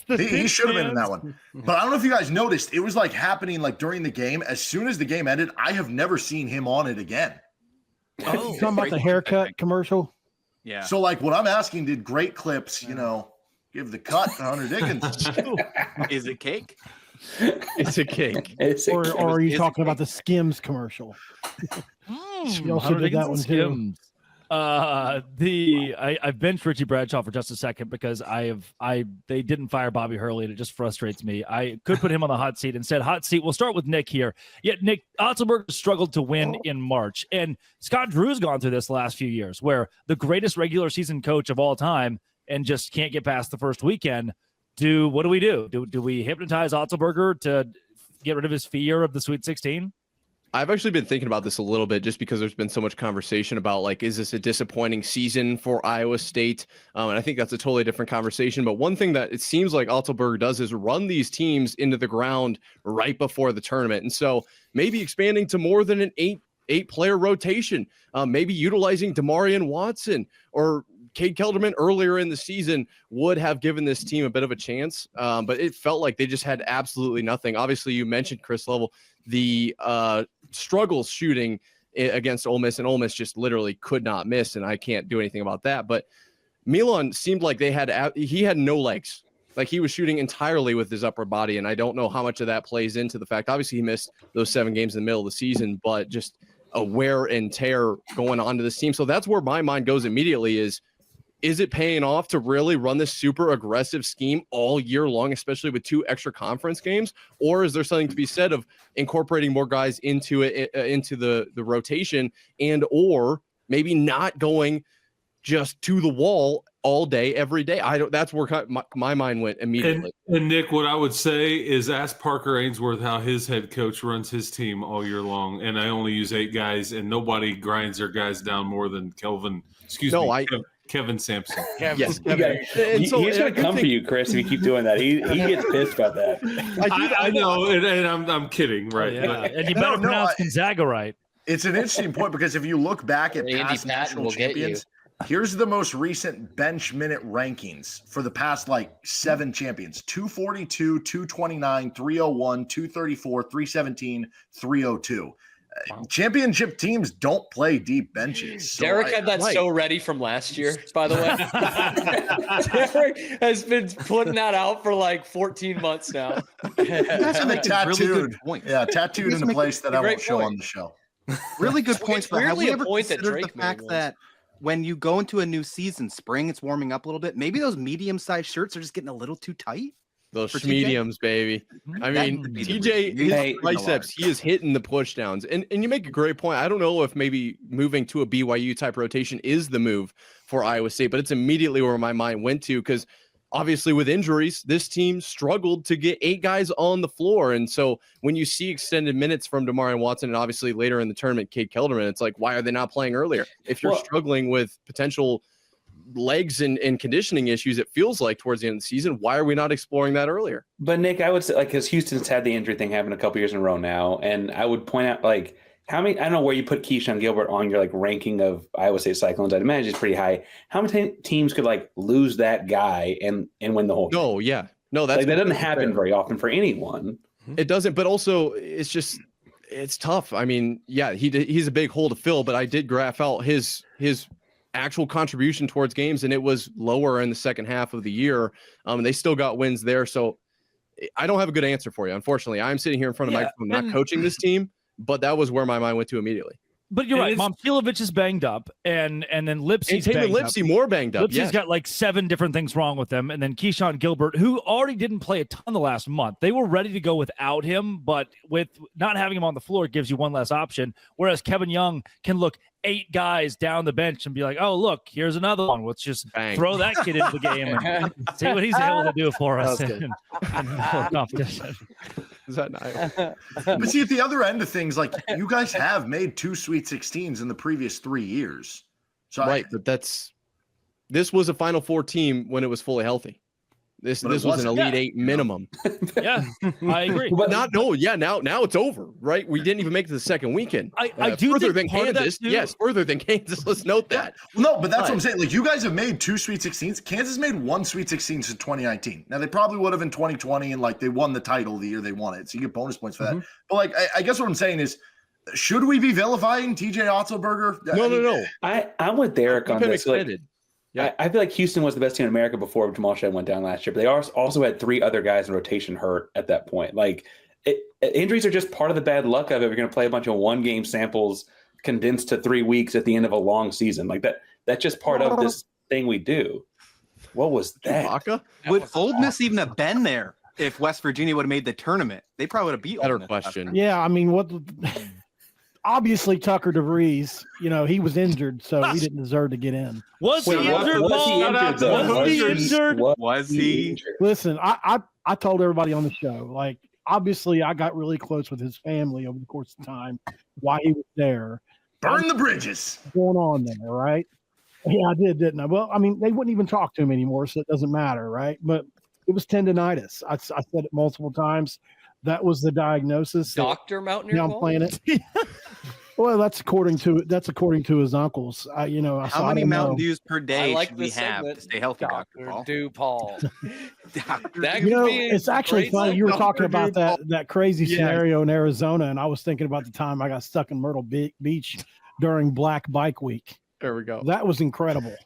he should have been in that one. But I don't know if you guys noticed, it was like happening like during the game. As soon as the game ended, I have never seen him on it again. Oh, talking about the haircut commercial. Yeah. So like what I'm asking, did Great Clips, give the cut to Hunter Dickinson? Is it cake? It's a cake. Or are you talking about the Skims commercial? You also did that one too. I benched Richie Bradshaw for just a second because they didn't fire Bobby Hurley, and it just frustrates me. I could put him on the hot seat. Instead, hot seat. We'll start with Nick here. Yet Nick Otzelberger struggled to win in March, and Scott Drew's gone through this last few years, where the greatest regular season coach of all time and just can't get past the first weekend. What do we do? Do we hypnotize Otzelberger to get rid of his fear of the Sweet 16? I've actually been thinking about this a little bit just because there's been so much conversation about is this a disappointing season for Iowa State? And I think that's a totally different conversation. But one thing that it seems like Otzelberger does is run these teams into the ground right before the tournament. And so maybe expanding to more than an eight player rotation, maybe utilizing Demarion Watson or Cade Kelderman earlier in the season would have given this team a bit of a chance. But it felt like they just had absolutely nothing. Obviously, you mentioned Chris Level, the struggles shooting against Ole Miss, and Ole Miss just literally could not miss, and I can't do anything about that. But Milan seemed like he had no legs. Like he was shooting entirely with his upper body, and I don't know how much of that plays into the fact. Obviously, he missed those 7 games in the middle of the season, but just a wear and tear going on to this team. So that's where my mind goes immediately is it paying off to really run this super aggressive scheme all year long, especially with 2 extra conference games? Or is there something to be said of incorporating more guys into it, into the rotation, and or maybe not going just to the wall all day, every day? That's where my mind went immediately. And Nick, what I would say is ask Parker Ainsworth how his head coach runs his team all year long. And I only use 8 guys, and nobody grinds their guys down more than Kevin Sampson. Yes. He's going to come for you, Chris, if you keep doing that. He gets pissed about that. I know, and I'm kidding, right? Yeah. But, and you better pronounce Gonzaga right. It's an interesting point because if you look back at past national champions, here's the most recent bench minute rankings for the past 7 champions: 242, 229, 301, 234, 317, 302. Championship teams don't play deep benches. So Derek had that so ready from last year, by the way. Derek has been putting that out for like 14 months now. You guys have tattooed. Yeah, tattooed in a place that I won't show on the show. Really good points. But have we ever considered the fact that when you go into a new season, spring, it's warming up a little bit. Maybe those medium-sized shirts are just getting a little too tight. Those mediums, baby. I mean, TJ, his biceps, he is hitting the push downs. And you make a great point. I don't know if maybe moving to a BYU type rotation is the move for Iowa State, but it's immediately where my mind went to, because obviously with injuries, this team struggled to get 8 guys on the floor. And so when you see extended minutes from DeMar Watson and obviously later in the tournament, Cade Kelderman, it's like, why are they not playing earlier? If you're struggling with potential legs and conditioning issues, it feels like towards the end of the season, why are we not exploring that earlier? But Nick, I would say, like, because Houston's had the injury thing happen a couple years in a row now, and I would point out, like, how many, I don't know where you put Keyshawn Gilbert on your like ranking of Iowa State Cyclones. I'd imagine it's pretty high. How many teams could like lose that guy and win the whole thing? No, yeah. No, that's like, that doesn't happen very often for anyone. It doesn't, but also it's tough. I mean, yeah, he's a big hole to fill, but I did graph out his actual contribution towards games, and it was lower in the second half of the year. And they still got wins there. So I don't have a good answer for you. Unfortunately, I'm sitting here in front of microphone, not coaching this team, but that was where my mind went to immediately. But you're right. Momcilovic is banged up, and then Lipsey's banged up. Lipsey more banged up. Lipsey's got like 7 different things wrong with him, and then Keyshawn Gilbert, who already didn't play a ton the last month. They were ready to go without him, but with not having him on the floor, it gives you one less option. Whereas Kevin Young can look 8 guys down the bench and be like, "Oh, look, here's another one. Let's just throw that kid into the game and see what he's able to do for us." In competition. Is that nice? But see, at the other end of things, like, you guys have made 2 Sweet 16s in the previous 3 years. So right, but this was a Final Four team when it was fully healthy. This was an Elite 8 minimum. Yeah, I agree. But now it's over, right? We didn't even make it to the second weekend. I do further think than Kansas. Yes, further than Kansas. Let's note that. No, but that's what I'm saying. Like, you guys have made 2 Sweet 16s. Kansas made 1 Sweet 16 in 2019. Now, they probably would have in 2020, and like they won the title the year they won it, so you get bonus points for that. But like, I guess what I'm saying is, should we be vilifying TJ Otzelberger? No. I'm with Derek on this. Yeah, I feel like Houston was the best team in America before Jamal Shead went down last year, but they also had 3 other guys in rotation hurt at that point. Like, injuries are just part of the bad luck of it. You're going to play a bunch of 1-game samples condensed to 3 weeks at the end of a long season. Like that's just part of this thing we do. What was that? Would Ole Miss even have been there if West Virginia would have made the tournament? They probably would have beat Ole Miss. Question. Yeah, I mean, obviously Tucker DeVries, he was injured, so he didn't deserve to get in. Was he injured? Was he? Listen, I told everybody on the show, like, obviously I got really close with his family over the course of time while he was there. Burn the bridges. Going on there, right? Yeah, I did, didn't I? Well, I mean, they wouldn't even talk to him anymore, so it doesn't matter, right? But it was tendonitis. I said it multiple times. That was the diagnosis. Dr. Mountaineer. Now I'm playing it. Well, that's according to his uncles. How many Mountain Dews per day like should we have to stay healthy, Dr. Paul? It's actually funny. You were talking about that crazy scenario in Arizona, and I was thinking about the time I got stuck in Myrtle Beach during Black Bike Week. There we go. That was incredible.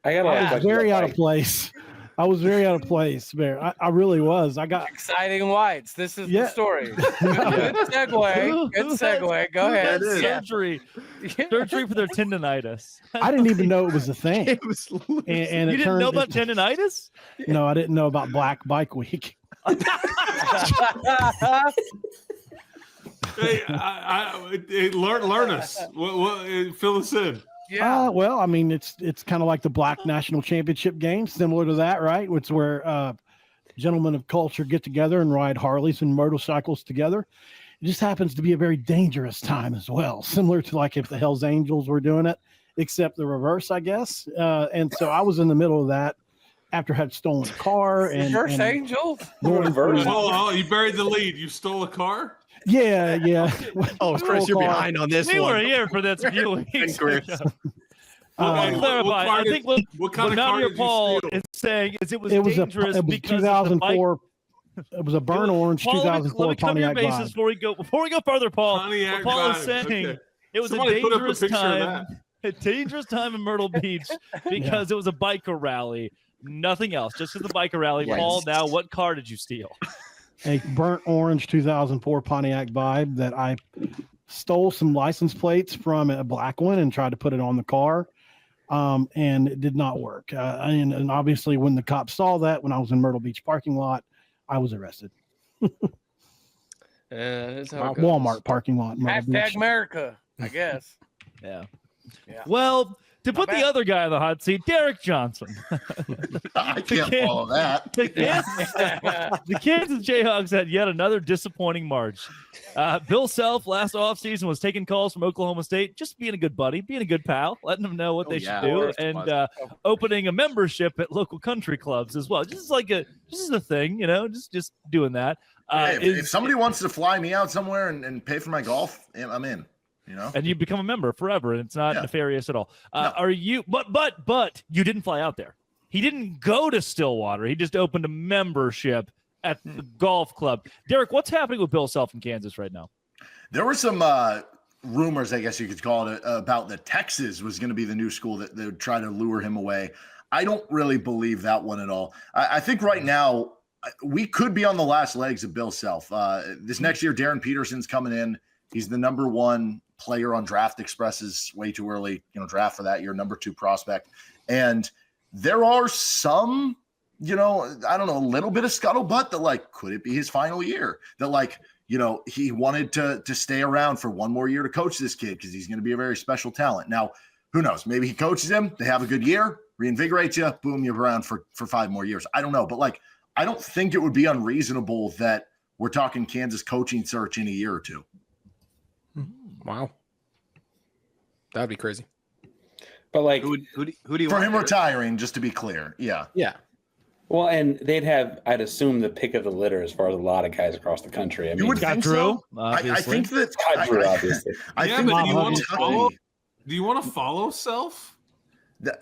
I was very out of place. I was very out of place there. I really was. I got exciting whites. This is the story. Good segue. Good segue. Go ahead. Surgery for their tendonitis. I didn't even know it was a thing. And you didn't know about tendonitis? No, I didn't know about Black Bike Week. Hey, learn us. Fill us in. Yeah. Well, I mean, it's kind of like the Black National Championship Games, similar to that, right? It's where gentlemen of culture get together and ride Harleys and motorcycles together. It just happens to be a very dangerous time as well, similar to like if the Hells Angels were doing it, except the reverse, I guess. And so I was in the middle of that after I had stolen a car. Reverse Angels? Oh, you buried the lead. You stole a car? Yeah. Oh, Chris, you're behind on this we one. were here for this few weeks. Chris. Clarify. I think what Mountaineer Paul is saying is it was dangerous because 2004 It was a burnt orange Paul, 2004 let me cover your Pontiac bases vibe. before we go further, Paul. Pontiac what Paul is vibe. saying Okay. it was Somebody a put up a dangerous picture of time. A dangerous time in Myrtle Beach because it was a biker rally. Nothing else. Just as the biker rally. Yes. Paul, now what car did you steal? A burnt orange 2004 Pontiac vibe that I stole some license plates from a black one and tried to put it on the car. And it did not work. And obviously when the cops saw that, when I was in Myrtle Beach parking lot, I was arrested. That's how it goes. Walmart parking lot. in Myrtle Hashtag Beach. America, I guess. Yeah. Yeah. Well, to put the other guy on the hot seat, Derek Johnson. I can't follow that. The Kansas Jayhawks had yet another disappointing March. Bill Self last offseason was taking calls from Oklahoma State, just being a good buddy, being a good pal, letting them know what they should do, and opening a membership at local country clubs as well. Just as a thing, just doing that. Hey, if somebody wants to fly me out somewhere and pay for my golf, I'm in. And you become a member forever, and it's not nefarious at all. Are you? But you didn't fly out there. He didn't go to Stillwater. He just opened a membership at the golf club. Derek, what's happening with Bill Self in Kansas right now? There were some rumors, I guess you could call it, about that Texas was going to be the new school that they would try to lure him away. I don't really believe that one at all. I think right now we could be on the last legs of Bill Self. This next year, Darren Peterson's coming in. He's the number one player on Draft Express's way too early, draft for that year, number 2 prospect. And there are some, I don't know, a little bit of scuttlebutt that could it be his final year? That he wanted to stay around for one more year to coach this kid because he's going to be a very special talent. Now, who knows? Maybe he coaches him. They have a good year, reinvigorates you, boom, you're around for 5 more years. I don't know. But I don't think it would be unreasonable that we're talking Kansas coaching search in a year or 2. Wow. That'd be crazy. But who do you for want him retiring, just to be clear? Yeah. Well, and they'd have, I'd assume, the pick of the litter as far as a lot of guys across the country. I mean, you would think Drew. So? I think that Got Drew, obviously. I Yeah, think but that do you want to follow Self?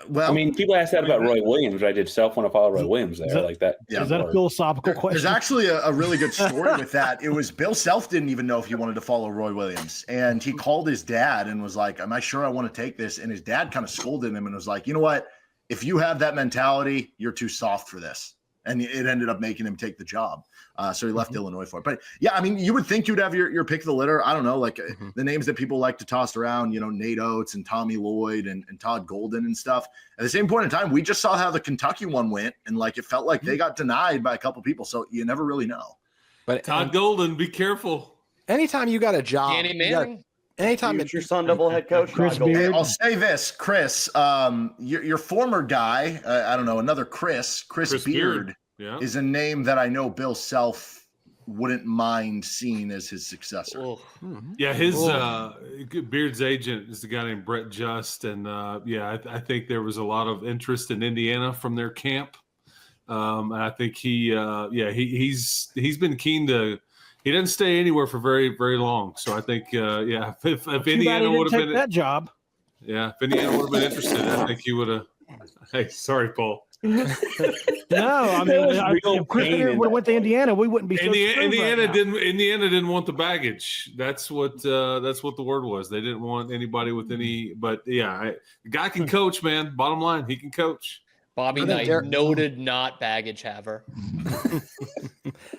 Well, I mean, people ask that about Roy Williams. I did Self want to follow Roy Williams there like that. Is that a philosophical question? There's actually a really good story with that. It was Bill Self didn't even know if he wanted to follow Roy Williams. And he called his dad and was like, am I sure I want to take this? And his dad kind of scolded him and was like, you know what? If you have that mentality, you're too soft for this. And it ended up making him take the job. So he left Illinois for it. But yeah, I mean, you would think you'd have your pick of the litter. I don't know, the names that people like to toss around, Nate Oates and Tommy Lloyd and Todd Golden and stuff. At the same point in time, we just saw how the Kentucky one went. And it felt like they got denied by a couple people. So you never really know. But Todd Golden, be careful. Anytime you got a job, Danny Manning. anytime Future Sun Devil head coach. Chris Todd Golden. Beard. I'll say this, Chris, your former guy, I don't know, another Chris Beard. Yeah. Is a name that I know Bill Self wouldn't mind seeing as his successor. Yeah, his Beard's agent is the guy named Brett Just, and I think there was a lot of interest in Indiana from their camp. And I think he's been keen to. He didn't stay anywhere for very, very long. So I think if Indiana would have been that job, if Indiana would have been interested, I think he would have. Hey, sorry, Paul. no, I mean, if Chris Beard would have went to Indiana, we wouldn't be. Indiana didn't want the baggage. That's what the word was. They didn't want anybody with any. But the guy can coach, man. Bottom line, he can coach. Bobby Knight, noted not baggage haver.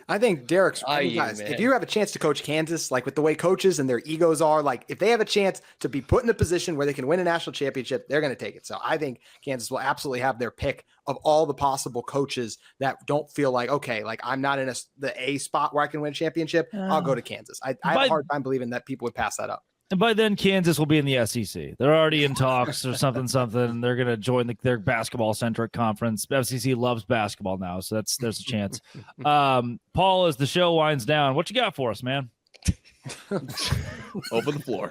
I think Derek's guys, if you have a chance to coach Kansas, with the way coaches and their egos are, if they have a chance to be put in a position where they can win a national championship, they're going to take it. So I think Kansas will absolutely have their pick of all the possible coaches that don't feel I'm not in the A spot where I can win a championship. I'll go to Kansas. I have a hard time believing that people would pass that up. And by then, Kansas will be in the SEC. They're already in talks or something. They're going to join their basketball-centric conference. FCC loves basketball now, so there's a chance. Paul, as the show winds down, what you got for us, man? Open the floor.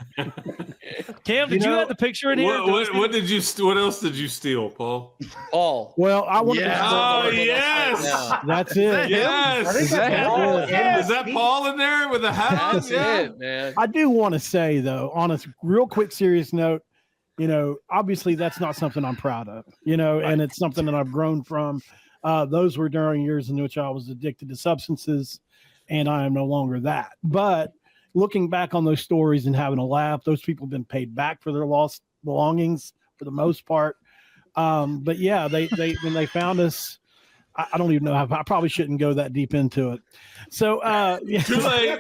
Cam, did you have the picture in here? What else did you steal, Paul? All. Well, I want to. Oh, yes. That's it. Yes. Is that Paul in there with a hat on? That's it, man. I do want to say, though, on a real quick, serious note, obviously that's not something I'm proud of, and it's something that I've grown from. Those were during years in which I was addicted to substances, and I am no longer that. But looking back on those stories and having a laugh, those people have been paid back for their lost belongings for the most part. But yeah, they when they found us, I don't even know how, I probably shouldn't go that deep into it. So yeah. Too late.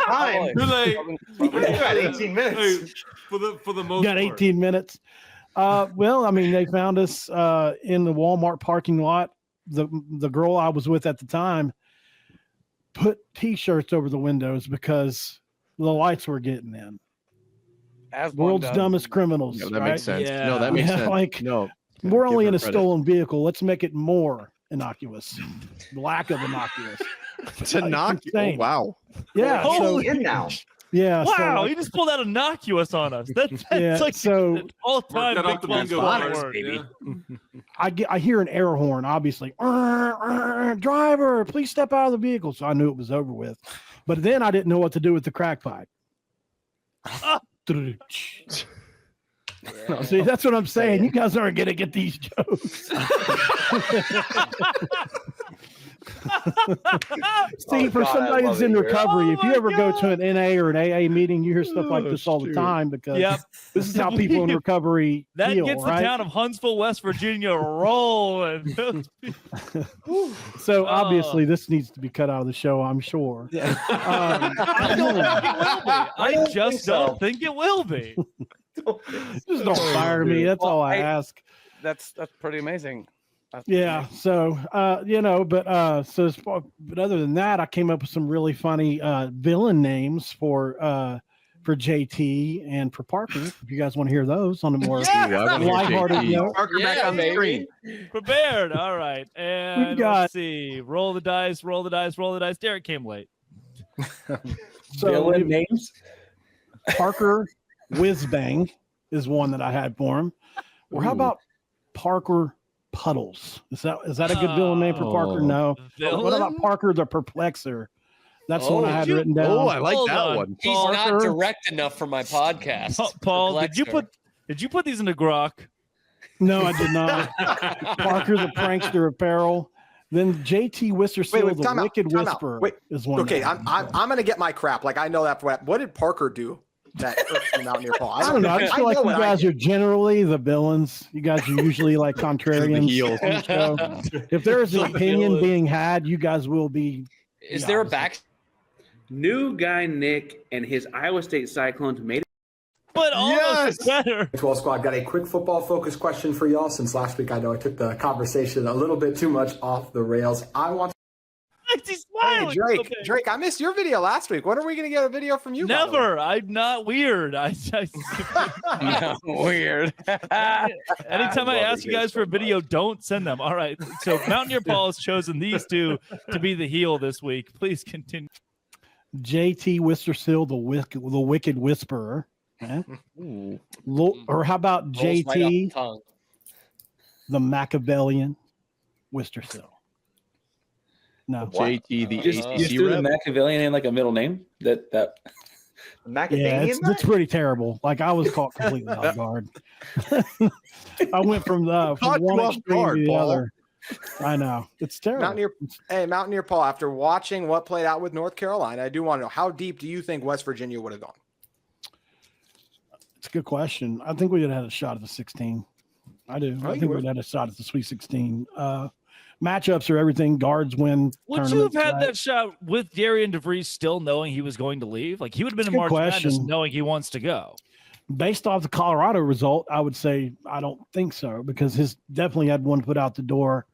Too late. We got 18 minutes. Hey, for the most Got 18 minutes. Well, I mean, they found us in the Walmart parking lot. The girl I was with at the time put T-shirts over the windows because the lights were getting in. As World's dumbest criminals. No, that right? makes sense. Yeah. No, that makes Yeah, sense. like, no, we're only in a credit. stolen vehicle. Let's make it more innocuous. Lack of innocuous. It's innocuous. Oh, insane. wow. Yeah. Oh, So, in now. yeah. Wow, So, he just pulled out innocuous on us. That's Yeah, like so- an all-time Work that Big off the 12 bingo spot cards, word. yeah. I hear an air horn, obviously. Driver, please step out of the vehicle. So I knew it was over with. But then I didn't know what to do with the crack pipe. No, see, that's what I'm saying. You guys aren't going to get these jokes. See, for God, somebody I that's love in it here. recovery, Oh if you my ever go God. to an NA or an AA meeting, you hear stuff like Oh, this all the shoot. time because Yep. this is how people in recovery That feel, gets right? the town of Huntsville, West Virginia rolling. So obviously, this needs to be cut out of the show, I'm sure. I don't think it will be. I just don't think it will be. Just don't fire me. That's all I Hey, ask. That's pretty amazing. That's Yeah. So, but other than that, I came up with some really funny villain names for JT and for Parker. If you guys want to hear those on a more Ooh, I wanna hear lighthearted JT. note. Parker back on the screen. Prepared. All right. And We've got- let's see. Roll the dice, roll the dice, roll the dice. Derek came late. So Villain we've- names. Parker Whizbang is one that I had for him. Or how Ooh. about Parker Puddles? Is that a good villain name for Parker? Oh. No. Villain? What about Parker the Perplexer? That's the one I had you- written down. Oh, I like Hold that on. one. He's Parker. not direct enough for my podcast. Paul, did you put these into Grok? No, I did not. Parker the Prankster Apparel. Then JT Wistersill, the time out, Wicked time out. Whisperer, Wait, is one. Okay, that I'm gonna get my crap. Like I know that. What did Parker do that irks me Mountaineer Paul? I don't know. I just feel like you guys are generally the villains. You guys are usually like contrarians heels. on the show. If there is an opinion being had, you guys will be. Is there a back? New guy Nick and his Iowa State Cyclones made it. But almost better. 12 squad, got a quick football focus question for y'all. Since last week, I know I took the conversation a little bit too much off the rails. I want He's Hey, smiling. Drake, I missed your video last week. When are we gonna get a video from you? by the way? Never. I'm not weird. Weird. Anytime I ask you guys for a video, don't send them. All right. So Mountaineer Paul has chosen these two to be the heel this week. Please continue. JT Wistersill, the Wicked Whisperer. Okay. Or how about Rolls right off the JT, tongue. the Machiavellian Wistersill? No. JT, the Just ACC threw the rep. Machiavellian in like a middle name. That Yeah, it's pretty terrible. Like I was caught completely off guard. I went from Caught you one off extreme guard, to the Paul. other. I know it's terrible. Mountaineer Paul, after watching what played out with North Carolina, I do want to know how deep do you think West Virginia would have gone? It's a good question. I think we'd have had a shot at the 16. I do. I think we'd had a shot at the Sweet 16. Matchups are everything. Guards win. Would you have tournaments, had right? that shot with Darian DeVries still knowing he was going to leave? Like he would have been in That's a March good Madness question. knowing he wants to go. Based off the Colorado result, I would say I don't think so because his definitely had one foot out the door.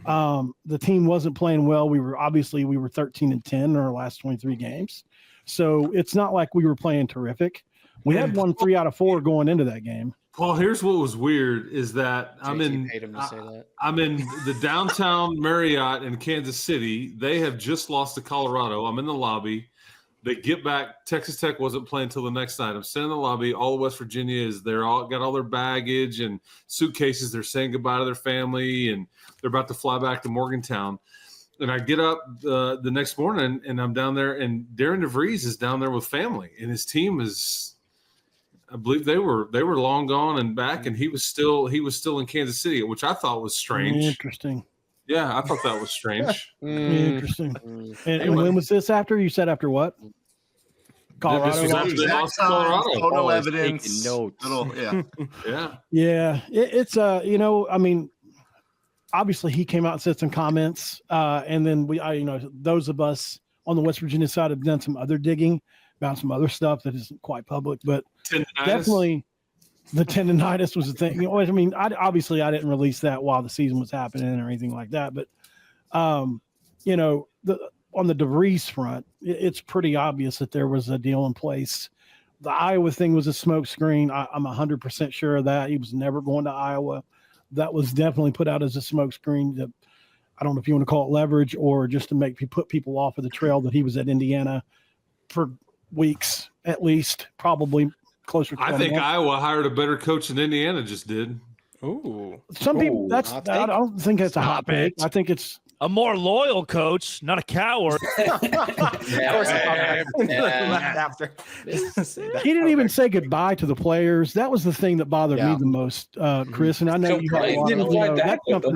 The team wasn't playing well. We were 13-10 in our last 23 games. So it's not like we were playing terrific. We had won 3 out of 4 going into that game. Paul, here's what was weird is that JT paid him to say that. I'm in the downtown Marriott in Kansas City. They have just lost to Colorado. I'm in the lobby. They get back. Texas Tech wasn't playing until the next night. I'm sitting in the lobby. All of West Virginia is there. All got all their baggage and suitcases. They're saying goodbye to their family, and they're about to fly back to Morgantown. And I get up the next morning, and I'm down there, and Darren DeVries is down there with family, and his team is. I believe they were long gone and back, and he was still in Kansas City, which I thought was strange. Interesting. Yeah, I thought that was strange. Interesting. And when was this after? You said after what? Colorado. This was after they lost to Colorado. Photo evidence. Notes. Yeah. Yeah. It's I mean, obviously he came out and said some comments, and then those of us on the West Virginia side have done some other digging about some other stuff that isn't quite public, but definitely the tendonitis was a thing. I mean, I didn't release that while the season was happening or anything like that, but on the DeVries front, it's pretty obvious that there was a deal in place. The Iowa thing was a smokescreen. I'm 100% sure of that. He was never going to Iowa. That was definitely put out as a smokescreen. I don't know if you want to call it leverage or just to put people off of the trail that he was at Indiana for weeks, at least, probably closer to I think Iowa hired a better coach than Indiana just did. Ooh. Some people, I don't think that's a hot take. I think it's a more loyal coach, not a coward. He didn't even say goodbye to the players. That was the thing that bothered me the most, Chris. And I know you had a lot of,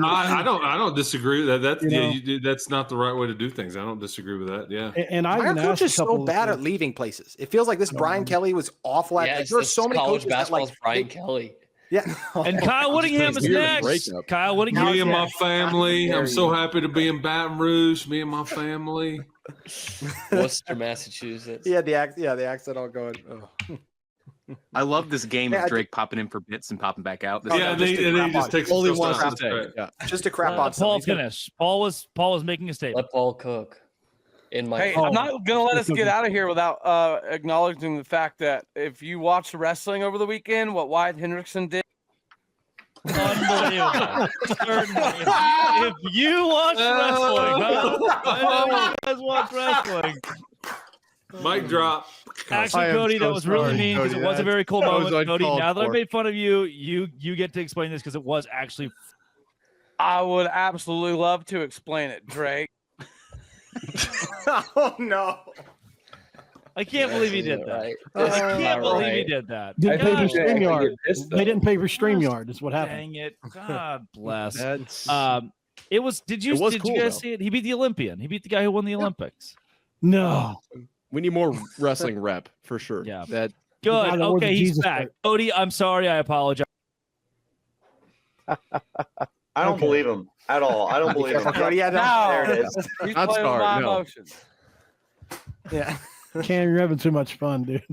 I don't disagree with that. That's not the right way to do things. I don't disagree with that. Yeah. And our coach is so bad at leaving places. It feels like this Brian Kelly was awful at. There's so many college coaches basketball's Brian Kelly. Yeah. And Kyle Whittingham is next. Kyle Whittingham. Me and my family. I'm so happy to be in Baton Rouge. Me and my family. Worcester, Massachusetts. Yeah, the accent all going. Oh. I love this game of Drake popping in for bits and popping back out. He just takes only one to say. Just to crap on. Paul finished. Paul was making a statement. Let Paul cook. I'm not gonna let us get out of here without acknowledging the fact that if you watched wrestling over the weekend, what Wyatt Hendrickson did. Unbelievable. If you watch wrestling, you guys watch wrestling. Mic drop. Actually, Cody, that was really mean because it was a very cool moment. Cody, now that I made fun of you, you get to explain this because it was actually. I would absolutely love to explain it, Drake. Oh no! I can't believe he did that. I can't believe he did that. Didn't pay for StreamYard. They didn't pay for StreamYard. Is what happened. Dang it! God bless. It was. Did you guys see it? He beat the Olympian. He beat the guy who won the Olympics. No. We need more wrestling rep for sure. Yeah. That good. Okay, he's back. Cody, I'm sorry. I apologize. I don't believe him at all. I don't believe him. There it is. He's playing with my emotions. Yeah. Cam, you're having too much fun, dude.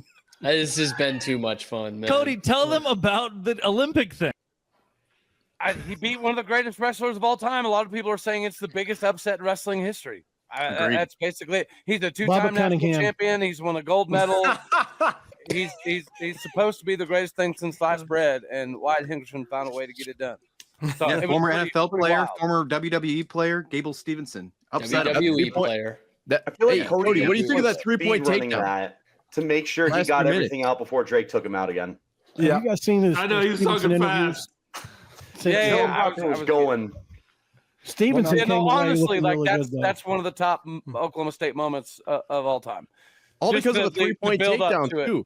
This has been too much fun, man. Cody, tell them about the Olympic thing. He beat one of the greatest wrestlers of all time. A lot of people are saying it's the biggest upset in wrestling history. That's basically it. He's a two-time national champion. He's won a gold medal. He's supposed to be the greatest thing since sliced bread, and Wyatt Hendrickson found a way to get it done. So former NFL player, former WWE player, Gable Stevenson. WWE player. I feel like Cody, what do you think of that 3-point takedown? To make sure he got everything out before Drake took him out again. Yeah, have you guys seen this? I know he was talking fast. I was going. Stevenson. Honestly, like that's one of the top Oklahoma State moments of all time. All because of the 3-point takedown too.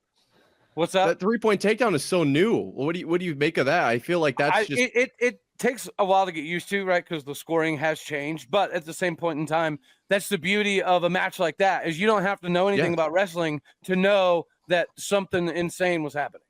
What's that? That 3-point takedown is so new. What do you make of that? I feel like that's just it takes a while to get used to, right? Because the scoring has changed. But at the same point in time, that's the beauty of a match like that, is you don't have to know anything about wrestling to know that something insane was happening.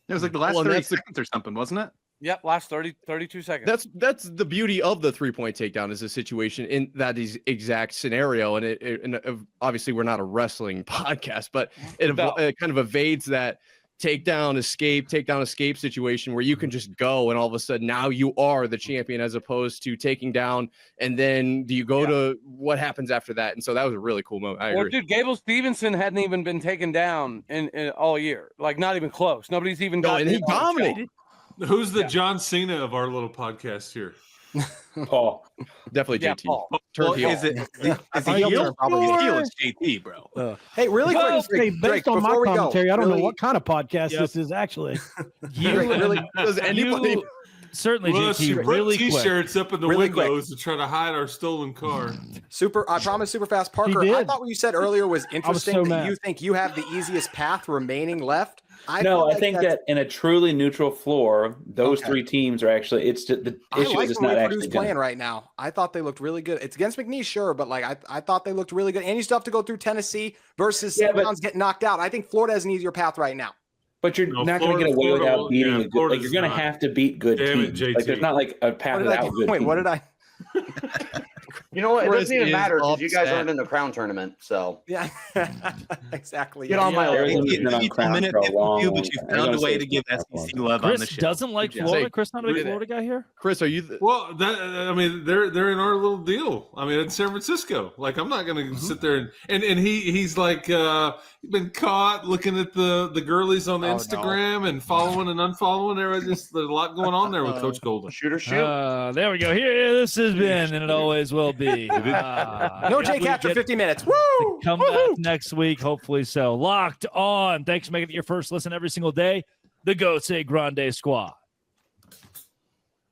It was like the last 30 seconds or something, wasn't it? Yep, last 32 seconds. That's the beauty of the 3-point takedown, is a situation in that is exact scenario, and obviously we're not a wrestling podcast, but it kind of evades that takedown escape situation where you can just go and all of a sudden now you are the champion, as opposed to taking down and then do you go to what happens after that. And so that was a really cool moment. I agree. Dude, Gable Stevenson hadn't even been taken down in all year, like not even close. Nobody's even got. And he dominated. Who's the John Cena of our little podcast here? Paul. Definitely JT. Paul. Is it heel? Probably heel is JT, bro. Hey, really quick, based on my commentary, I don't know what kind of podcast this is actually. Does anybody Certainly, well, JT. she put Really T-shirts quick. up in the Really windows to try to hide our stolen car. I promise super fast. Parker, I thought what you said earlier was interesting that you think you have the easiest path remaining left. I think that in a truly neutral floor, those three teams are actually. It's the issue is it's not actually playing right now. I thought they looked really good. It's against McNeese, sure, but like I thought they looked really good. And you still have to go through Tennessee versus Browns getting knocked out. I think Florida has an easier path right now. But you're not going to get away without beating a good. Like you're going to have to beat good teams. Like there's not like a path without good. Wait, what did I? You know what? It doesn't even matter because you guys aren't in the crown tournament. So yeah, exactly. Get on my level. But you found a way to give SEC love on the show. Chris doesn't like Florida. Chris, not a big Florida guy here. Chris, are you? Well, I mean, they're in our little deal. I mean, in San Francisco. Like, I'm not going to sit there and he's like been caught looking at the girlies on Instagram and following and unfollowing. There's a lot going on there with Coach Golden. Shoot. There we go. Here, this has been, and it always will be. No Jake after 50 minutes. Woo! Come back next week, hopefully so. Locked On. Thanks for making it your first listen every single day. The Go Say Grande Squad.